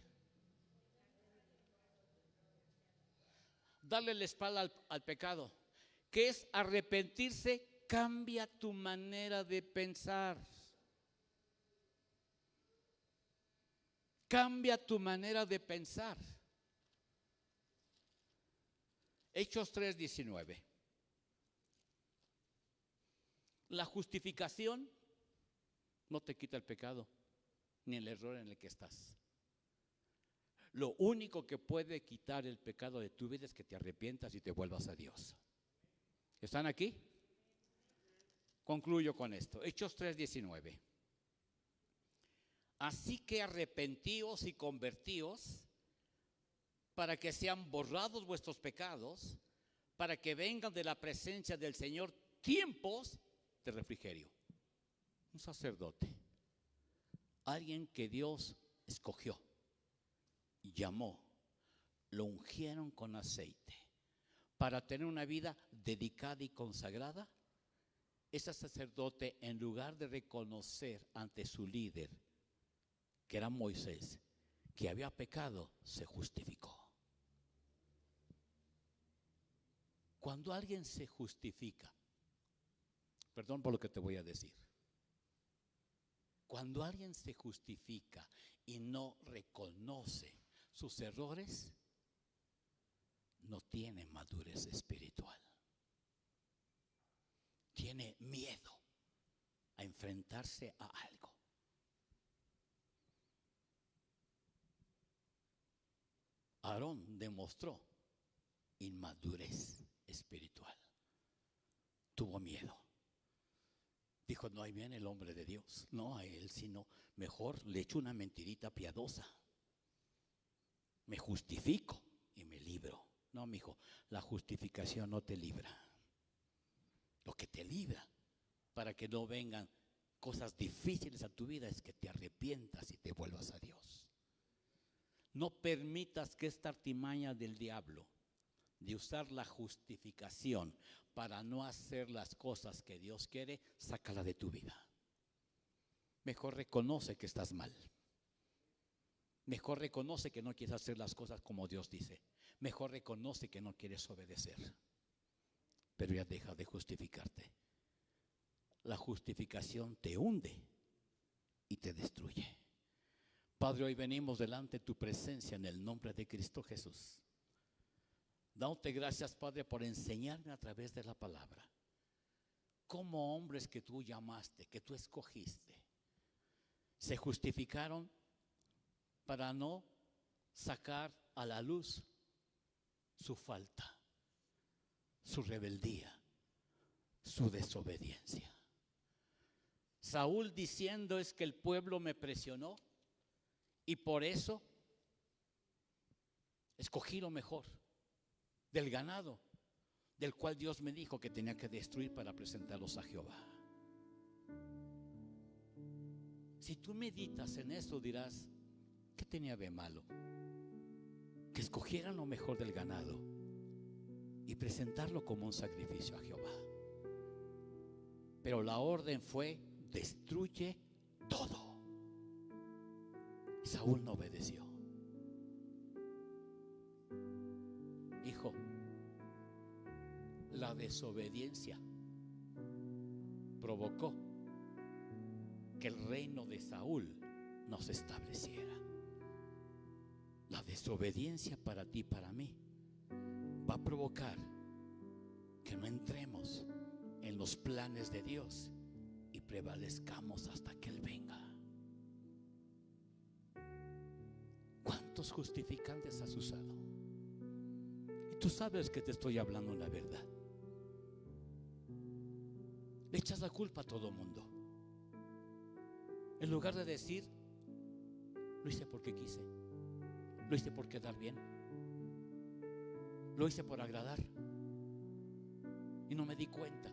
Darle la espalda al pecado. ¿Qué es arrepentirse? Cambia tu manera de pensar. Cambia tu manera de pensar. Hechos 3:19. La justificación no te quita el pecado ni el error en el que estás. Lo único que puede quitar el pecado de tu vida es que te arrepientas y te vuelvas a Dios. ¿Están aquí? Concluyo con esto. Hechos 3:19. Así que arrepentíos y convertíos para que sean borrados vuestros pecados, para que vengan de la presencia del Señor tiempos de refrigerio. Un sacerdote, alguien que Dios escogió, llamó, lo ungieron con aceite para tener una vida dedicada y consagrada. Ese sacerdote, en lugar de reconocer ante su líder, que era Moisés, que había pecado, se justificó. Cuando alguien se justifica, perdón por lo que te voy a decir, cuando alguien se justifica y no reconoce sus errores, no tiene madurez espiritual. Tiene miedo a enfrentarse a algo. Aarón demostró inmadurez espiritual. Tuvo miedo. Dijo, no, ahí viene el hombre de Dios. No a él, sino mejor le echo una mentirita piadosa. Me justifico y me libro. No, mijo, la justificación no te libra. Lo que te libra para que no vengan cosas difíciles a tu vida es que te arrepientas y te vuelvas a Dios. No permitas que esta artimaña del diablo de usar la justificación para no hacer las cosas que Dios quiere, sácala de tu vida. Mejor reconoce que estás mal. Mejor reconoce que no quieres hacer las cosas como Dios dice. Mejor reconoce que no quieres obedecer. Pero ya deja de justificarte. La justificación te hunde y te destruye. Padre, hoy venimos delante de tu presencia en el nombre de Cristo Jesús. Dándote gracias, Padre, por enseñarme a través de la palabra cómo hombres que tú llamaste, que tú escogiste, se justificaron para no sacar a la luz su falta, su rebeldía, su desobediencia. Saúl diciendo es que el pueblo me presionó y por eso escogí lo mejor del ganado, del cual Dios me dijo que tenía que destruir para presentarlos a Jehová. Si tú meditas en eso dirás, ¿qué tenía de malo? Que escogieran lo mejor del ganado y presentarlo como un sacrificio a Jehová. Pero la orden fue, destruye todo. Y Saúl no obedeció. Hijo, La desobediencia provocó que el reino de Saúl no se estableciera. La desobediencia para ti y para mí va a provocar que no entremos en los planes de Dios y prevalezcamos hasta que Él venga. ¿Cuántos justificantes has usado? Y tú sabes que te estoy hablando la verdad. Le echas la culpa a todo mundo, en lugar de decir: lo hice porque quise, lo hice por quedar bien, lo hice por agradar, y no me di cuenta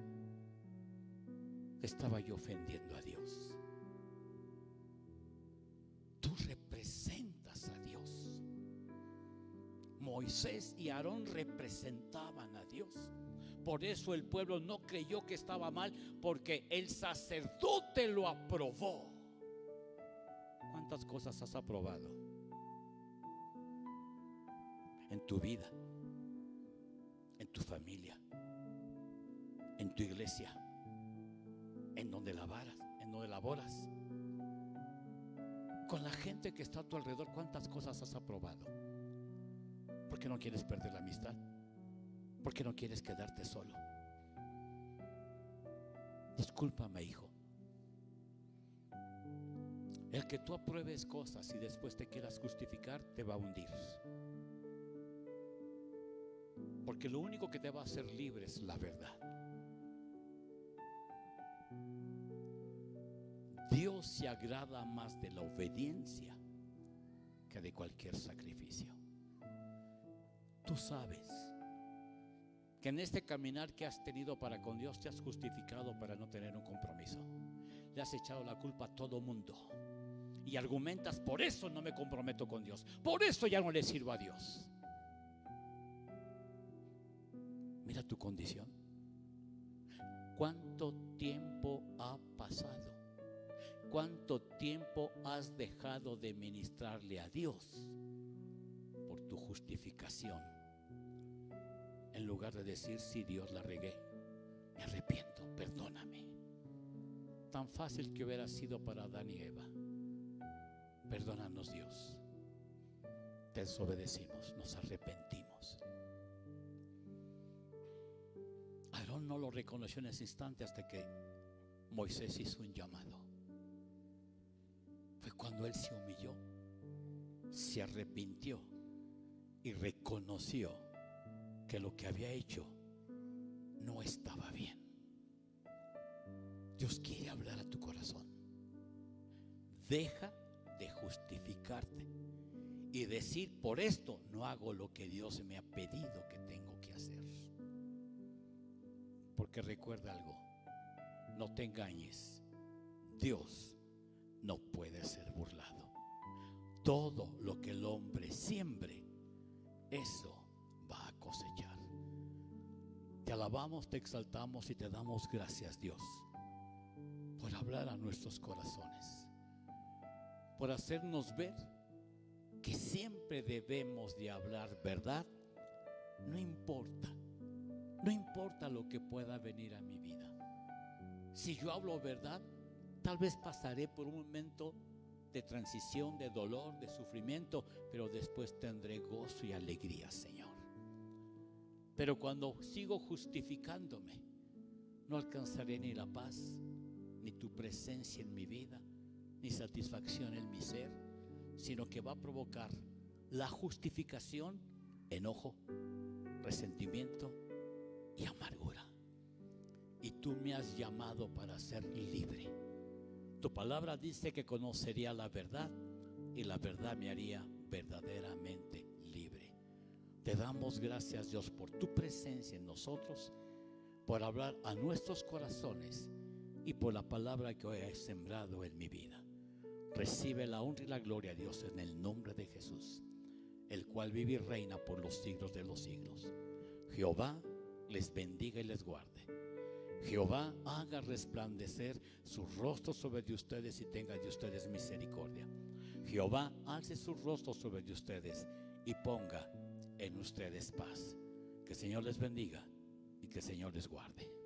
que estaba yo ofendiendo a Dios. Tú representas a Dios. Moisés y Aarón representaban a Dios. Por eso el pueblo no creyó que estaba mal, porque el sacerdote lo aprobó. ¿Cuántas cosas has aprobado en tu vida, en tu familia, en tu iglesia, en donde laboras, con la gente que está a tu alrededor? ¿Cuántas cosas has aprobado? ¿Por qué no quieres perder la amistad? ¿Por qué no quieres quedarte solo? Discúlpame, hijo. El que tú apruebes cosas y después te quieras justificar te va a hundir. Porque lo único que te va a hacer libre es la verdad. Dios se agrada más de la obediencia que de cualquier sacrificio. Tú sabes que en este caminar que has tenido para con Dios te has justificado para no tener un compromiso. Le has echado la culpa a todo mundo y argumentas: por eso no me comprometo con Dios, por eso ya no le sirvo a Dios. Mira tu condición. ¿Cuánto tiempo ha pasado? ¿Cuánto tiempo has dejado de ministrarle a Dios por tu justificación? En lugar de decir: sí, Dios, la regué, me arrepiento, perdóname. Tan fácil que hubiera sido para Adán y Eva. Perdónanos, Dios. Te desobedecimos, nos arrepentimos. Aarón no lo reconoció en ese instante hasta que Moisés hizo un llamado. Fue cuando él se humilló, se arrepintió y reconoció que lo que había hecho no estaba bien. Dios quiere hablar a tu corazón. Deja de justificarte y decir: por esto no hago lo que Dios me ha pedido que tengo que hacer. Porque recuerda algo: no te engañes, Dios no puede ser burlado. Todo lo que el hombre siembre, eso va a cosechar. Te alabamos, te exaltamos y te damos gracias, Dios, por hablar a nuestros corazones, por hacernos ver que siempre debemos de hablar verdad. No importa lo que pueda venir a mi vida. Si yo hablo verdad, tal vez pasaré por un momento de transición, de dolor, de sufrimiento, pero después tendré gozo y alegría, Señor. Pero cuando sigo justificándome, no alcanzaré ni la paz, ni tu presencia en mi vida, ni satisfacción en mi ser, sino que va a provocar la justificación, enojo, resentimiento y amargura. Y tú me has llamado para ser libre. Tu palabra dice que conocería la verdad y la verdad me haría verdaderamente libre. Te damos gracias, Dios, por tu presencia en nosotros, por hablar a nuestros corazones y por la palabra que hoy has sembrado en mi vida. Recibe la honra y la gloria, Dios, en el nombre de Jesús, el cual vive y reina por los siglos de los siglos. Jehová les bendiga y les guarde. Jehová haga resplandecer su rostro sobre de ustedes y tenga de ustedes misericordia. Jehová alce su rostro sobre de ustedes y ponga en ustedes paz. Que el Señor les bendiga y y que el Señor les guarde.